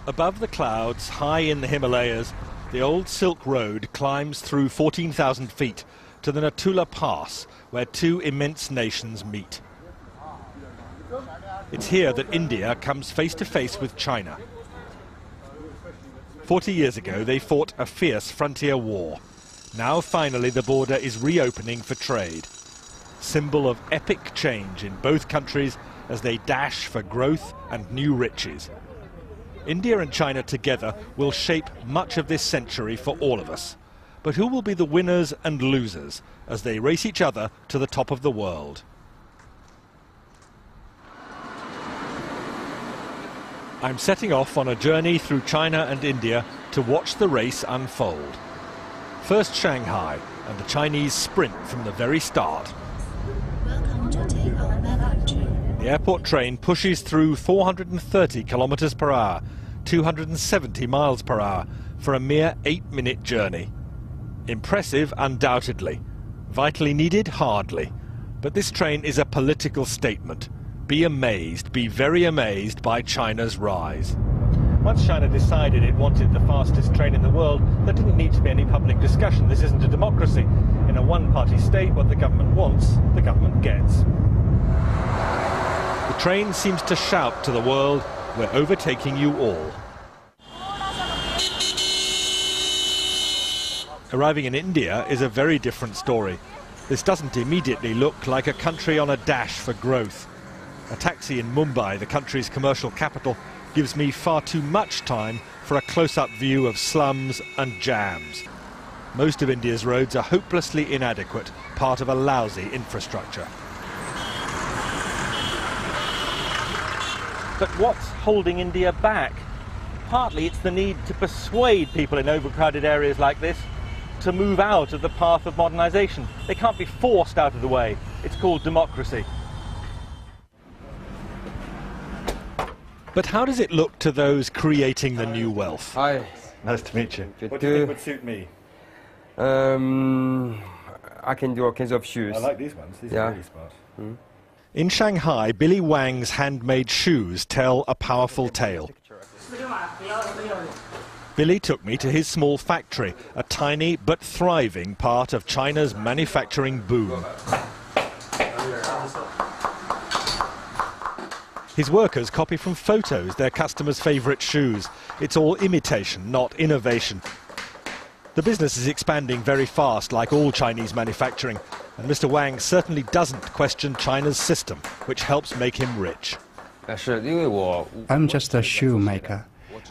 Above the clouds, high in the Himalayas, the old Silk Road climbs through 14,000 feet to the Natula Pass, where two immense nations meet. It's here that India comes face to face with China. 40 years ago, they fought a fierce frontier war. Now, finally, the border is reopening for trade. Symbol of epic change in both countries as they dash for growth and new riches. India and China together will shape much of this century for all of us. But who will be the winners and losers as they race each other to the top of the world? I'm setting off on a journey through China and India to watch the race unfold. First Shanghai, and the Chinese sprint from the very start. Welcome to Takeoff Country. The airport train pushes through 430 kilometers per hour, 270 miles per hour, for a mere 8-minute journey. Impressive, undoubtedly. Vitally needed, hardly. But this train is a political statement. Be amazed, be very amazed by China's rise. Once China decided it wanted the fastest train in the world, there didn't need to be any public discussion. This isn't a democracy. In a one-party state, what the government wants, the government gets. The train seems to shout to the world, we're overtaking you all. Arriving in India is a very different story. This doesn't immediately look like a country on a dash for growth. A taxi in Mumbai, the country's commercial capital, gives me far too much time for a close-up view of slums and jams. Most of India's roads are hopelessly inadequate, part of a lousy infrastructure. But what's holding India back? Partly it's the need to persuade people in overcrowded areas like this to move out of the path of modernisation. They can't be forced out of the way. It's called democracy. But how does it look to those creating the new wealth? Hi. Nice to meet you. What do you think would suit me? I can do all kinds of shoes. I like these ones. These are really smart. Mm. In Shanghai, Billy Wang's handmade shoes tell a powerful tale. Billy took me to his small factory, a tiny but thriving part of China's manufacturing boom. His workers copy from photos their customers' favourite shoes. It's all imitation, not innovation. The business is expanding very fast, like all Chinese manufacturing, and Mr. Wang certainly doesn't question China's system, which helps make him rich. I'm just a shoemaker.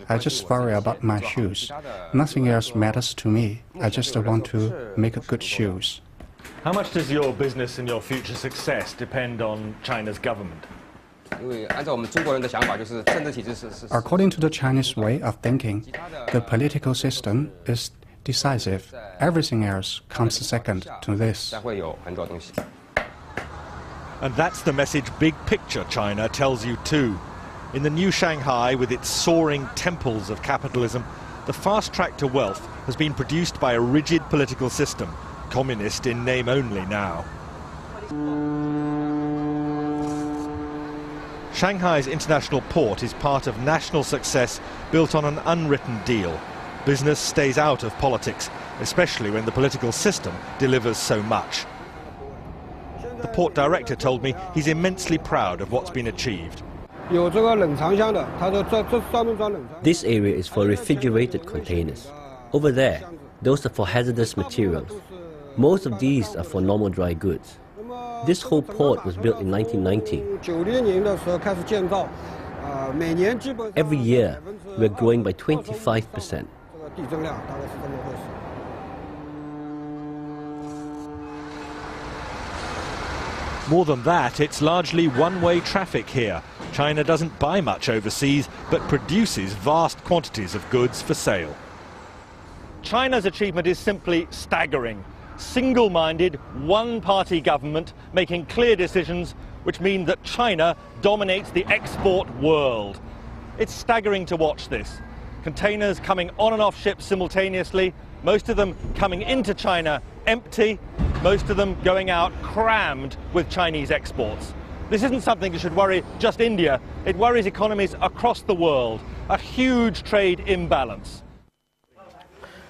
I just worry about my shoes. Nothing else matters to me. I just want to make good shoes. How much does your business and your future success depend on China's government? According to the Chinese way of thinking, the political system is decisive. Everything else comes second to this. And that's the message big picture China tells you too. In the new Shanghai, with its soaring temples of capitalism, the fast track to wealth has been produced by a rigid political system, communist in name only now. Shanghai's international port is part of national success built on an unwritten deal. Business stays out of politics, especially when the political system delivers so much. The port director told me he's immensely proud of what's been achieved. This area is for refrigerated containers. Over there, those are for hazardous materials. Most of these are for normal dry goods. This whole port was built in 1990. Every year, we're growing by 25%. More than that, it's largely one-way traffic here. China doesn't buy much overseas, but produces vast quantities of goods for sale. China's achievement is simply staggering. Single-minded, one-party government making clear decisions which mean that China dominates the export world. It's staggering to watch this. Containers coming on and off ships simultaneously, most of them coming into China empty, most of them going out crammed with Chinese exports. This isn't something that should worry just India. It worries economies across the world. A huge trade imbalance.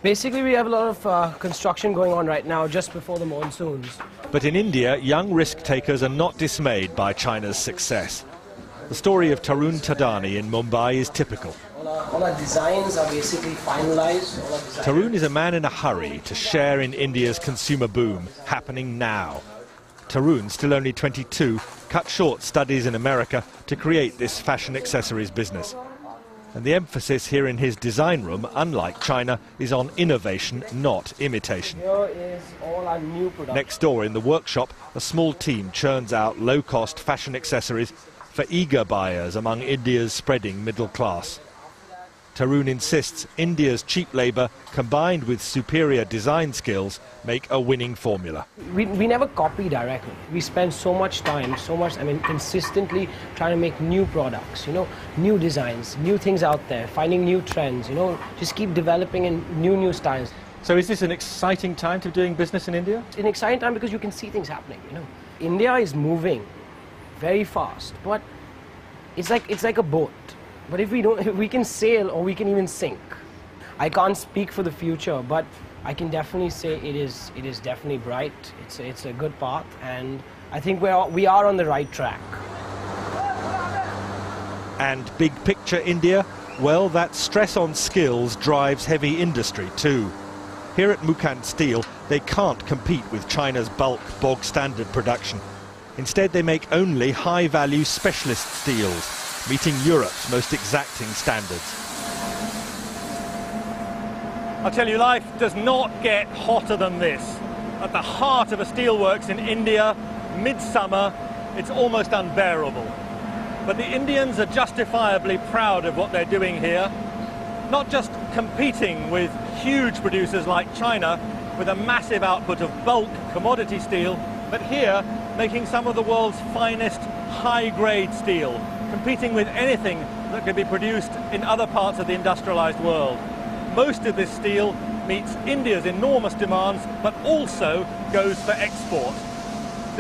Basically, we have a lot of construction going on right now just before the monsoons. But in India, young risk-takers are not dismayed by China's success. The story of Tarun Tadani in Mumbai is typical. All our designs are basically finalized. Tarun is a man in a hurry to share in India's consumer boom, happening now. Tarun, still only 22, cut short studies in America to create this fashion accessories business. And the emphasis here in his design room, unlike China, is on innovation, not imitation. Here is all our new production. Next door in the workshop, a small team churns out low-cost fashion accessories for eager buyers among India's spreading middle class. Tarun insists India's cheap labour, combined with superior design skills, make a winning formula. We never copy directly. We spend so much time, consistently trying to make new products, new designs, new things out there, finding new trends, just keep developing in new styles. So is this an exciting time to be doing business in India? It's an exciting time because you can see things happening, India is moving very fast, but it's like a boat. But if we can sail or we can even sink. I can't speak for the future, but I can definitely say it is definitely bright. It's a good path, and I think we are on the right track. And big picture India? Well, that stress on skills drives heavy industry too. Here at Mukant Steel, they can't compete with China's bulk, bog standard production. Instead, they make only high-value specialist steels, meeting Europe's most exacting standards. I'll tell you, life does not get hotter than this. At the heart of a steelworks in India, midsummer, it's almost unbearable. But the Indians are justifiably proud of what they're doing here, not just competing with huge producers like China with a massive output of bulk commodity steel, but here making some of the world's finest high-grade steel, competing with anything that can be produced in other parts of the industrialized world. Most of this steel meets India's enormous demands, but also goes for export.